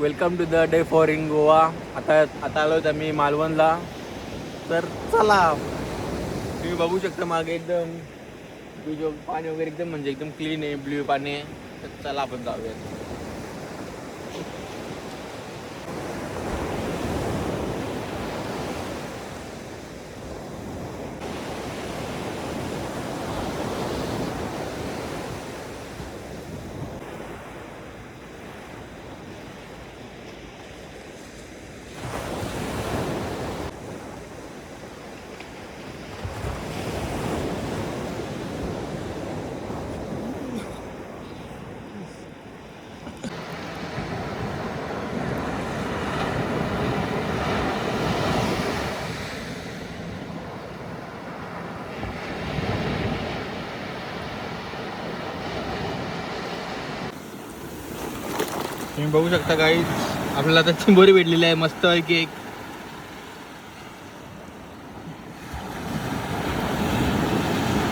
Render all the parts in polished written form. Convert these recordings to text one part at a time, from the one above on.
Welcome to the day four in Goa. आता आलो आहेत आम्ही मालवणला. तर चला, तुम्ही बघू शकता मागे एकदम पाणी वगैरे एकदम म्हणजे एकदम क्लीन आहे, ब्ल्यू पाणी आहे. तर चला आपण जाऊयात. तुम्ही बघू शकता काही आपल्याला आता चिंबोरी भेटलेली आहे मस्त पैकी एक.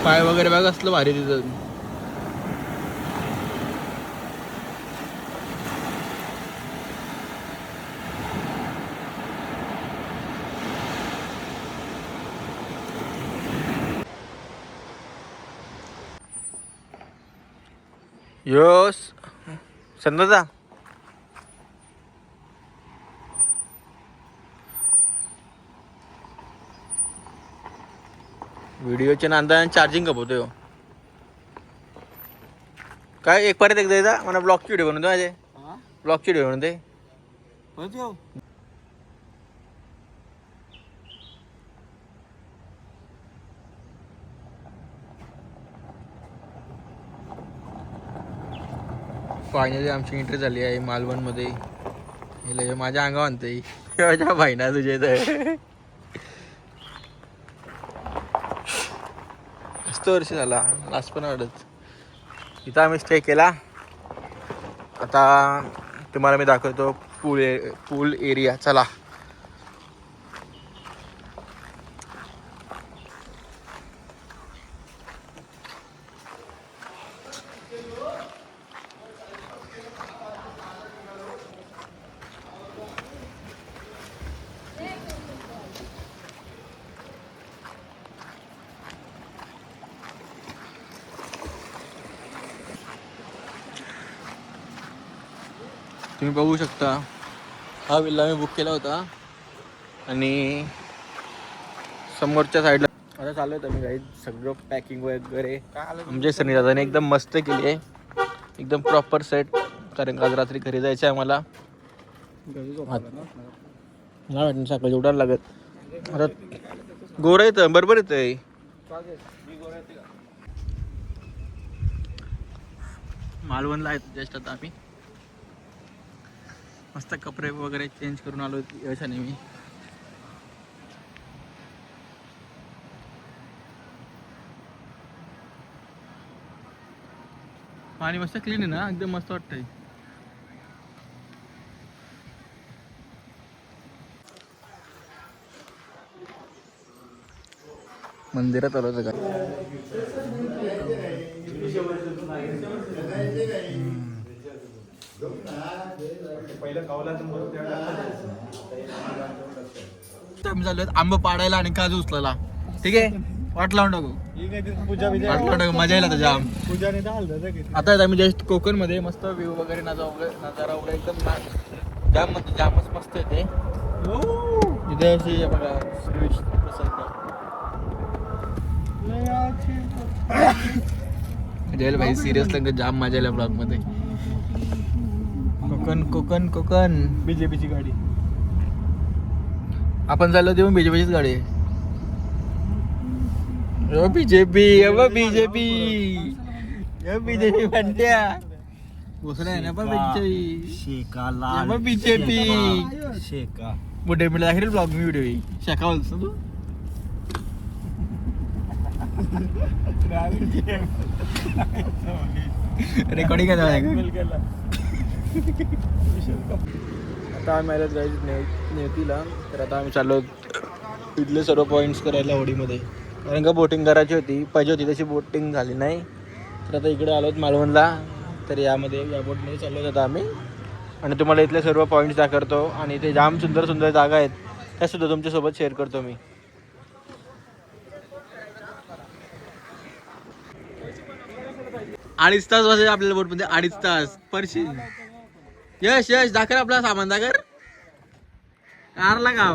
पाय वगैरे बघा असलं भारी तिथं. योस संदाचा व्हिडिओच्या नांदा चार्जिंग कपवतोय. काय एक परत एकदा येता मला ब्लॉगची व्हिडिओ बनवतो माझे. ब्लॉगची व्हिडिओ बनवते फायनली आमची एंट्री झाली आहे मालवणमध्ये. हे माझ्या अंगावर आणते माझ्या बहिणा तुझे तर मस्त वर्ष झाला लास्ट पण आवडत. इथं आम्ही स्टे केला. आता तुम्हाला मी दाखवतो पूल एरिया. चला. तुम्ही बघू शकता हा विल्ला मी बुक केला होता आणि समोरच्या साईडला आता चालू आहे. तुम्ही काही सगळं पॅकिंग वगैरे म्हणजे सनी दादाने एकदम मस्त केली आहे. एकदम प्रॉपर सेट. कारण आज रात्री घरी जायचं आहे आम्हाला. नाही वाटतं सकाळी उठायला लागत. आता गोरं येतं बरोबर येतंय. मालवणला आहेत जस्ट आता आम्ही. मस्त कपडे वगैरे चेंज करून आलो याच्याने मी. पाणी मस्त क्लीन आहे ना, एकदम मस्त वाटतंय. मंदिरात आलो होतं का आम्ही चालू आंब पाडायला आणि काजू उचलायला. ठीक आहे, वाट लावून टाकू. वाट लावून टाकू, मजा येईल आता जाम. आता आम्ही जस्ट कोकण मध्ये मस्त व्ह्यू वगैरे नजारा वगैरे एकदम जाम म्हणजे जामच मस्त येते. इथे अशी बघा जयल भाई सिरियस लग जाम मजा आल्या ब्लॉग मध्ये. कोकण कोकण कोकण. बीजेपीची गाडी आपण चाललो तेव्हा बीजेपीचीच गाडी आहे. बीजेपी बीजेपी बीजेपी म्हणत्या घुसला आहे ना पण बीजेपी शेका मोठे मिळत आहे ब्लॉग मी व्हिडिओ शेका बोलतो तू. रेकॉर्डिंग आता आम्ही आलो नेवतीला. तर आता आम्ही चाललो इथले सर्व पॉईंट्स करायला होडीमध्ये. कारण का बोटिंग करायची होती पाहिजे होती तशी बोटिंग झाली नाही. तर आता इकडे आलो मालवणला. तर या बोटमध्ये चाललो आता आम्ही. आणि तुम्हाला इथले सर्व पॉईंट्स दाखवतो आणि ते जाम सुंदर सुंदर जागा आहेत त्या सुद्धा तुमच्यासोबत शेअर करतो मी. अडीच तास वाजले आपल्याला बोटमध्ये, 2.5 तास परशी. यश यश दाखर आपला सामान दाखर कारला का.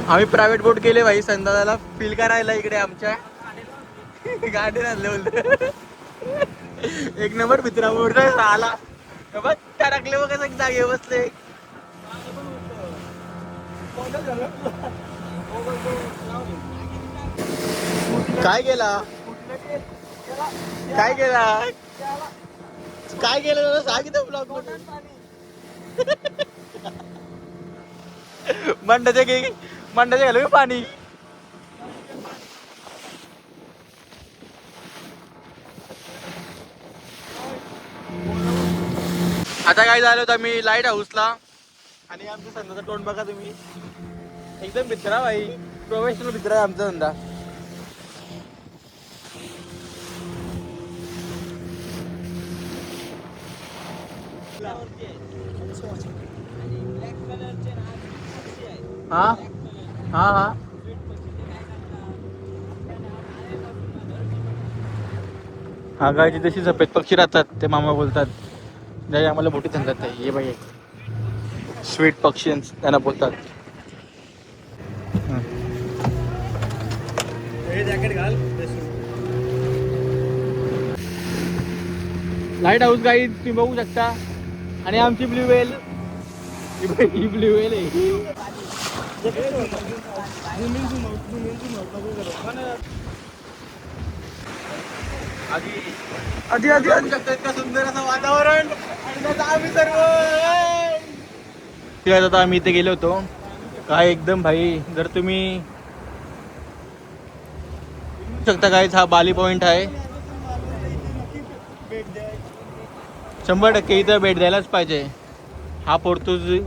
आम्ही प्रायव्हेट बोट केले भाई संदाला फील करायला इकडे आमच्या गाडी आणले बोलतो. एक नंबर मित्रा बोट आला टाकले बघ कसं जागे बसले. काय केला काय केला काय केलं सांगितलं ब्लॉग मध्ये. मंडाचे घालू पाणी. आता काय झालं होतं आम्ही लाईट हाऊसला आणि आमच्या संध्याचा तोंड बघा तुम्ही. एकदम मित्रा भाई प्रोफेशनल मित्र आहे आमचा धंदा. हा हा हा हा गायची जशी सफेद पक्षी राहतात ते मामा बोलतात. जे आम्हाला मोठी सांगतात आहे हे बाई स्वीट पक्षी त्यांना बोलतात. लाईट हाऊस गाईड तुम्ही बघू शकता आणि आमची ब्ल्यू वेल ही ब्ल्यू वेल आहे. आधी आधी बघू शकता इतका सुंदर असं वातावरण आणि आम्ही सर्व. आता आम्ही इथे गेलो होतो काय एकदम भाई जर तुम्ही शकता काय हा बाली पॉइंट आहे. 100% इथं भेट द्यायलाच पाहिजे. हा पोर्तुगीज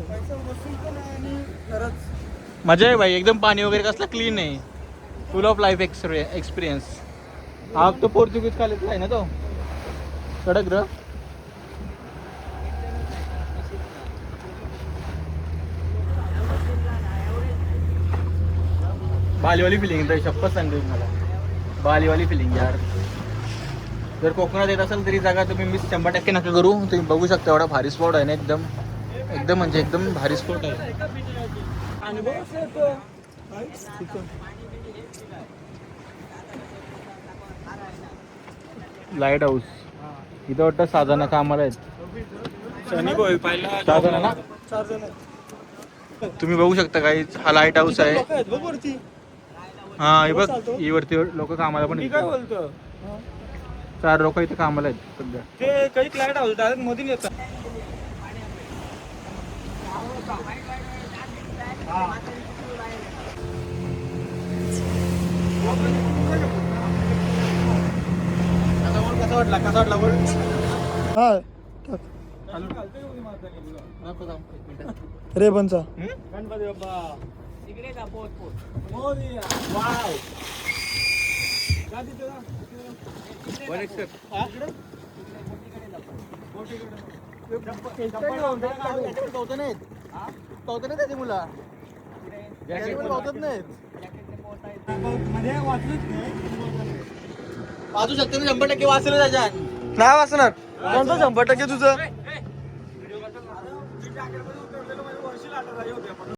मजा आहे भाई एकदम. पाणी वगैरे कसलं क्लीन आहे फुल ऑफ लाईफ एक्सपिरियन्स. हा तो पोर्तुगीज कॉलेजला आहे ना तो कडक र. बालीवाली फिलिंग तर शप्पथ सांगतो मला बालीवाली फिलिंग यार. जर कोकणात येत असेल तरी जागा तुम्ही मिस 100% नका करू. तुम्ही बघू शकता एवढा भारी स्पॉट आहे ना एकदम एकदम म्हणजे एकदम भारी स्पॉट आहे. लाईट हाऊस इथं वाटतं साधना कामाला आहेत. साधना ना तुम्ही बघू शकता काही हा लाईट हाऊस आहे. हा हे बघ ही वरती लोक कामाला पण येतात. 4 लोक इथे कामाला आहेत सध्या. ते काही लाईट हाऊस डायरेक्ट मधून येतात. कसा वाटला बोल. रे बनचा गणपती बाप्पा इकडे जा पोट पोट मोरया. वाव गाडी तुला वन एक्स इकडे पोट त्याची मुला वाचू शकते मी 100% वाचलं त्याच्यात. नाही वाचणार कोणतं 100% तुझं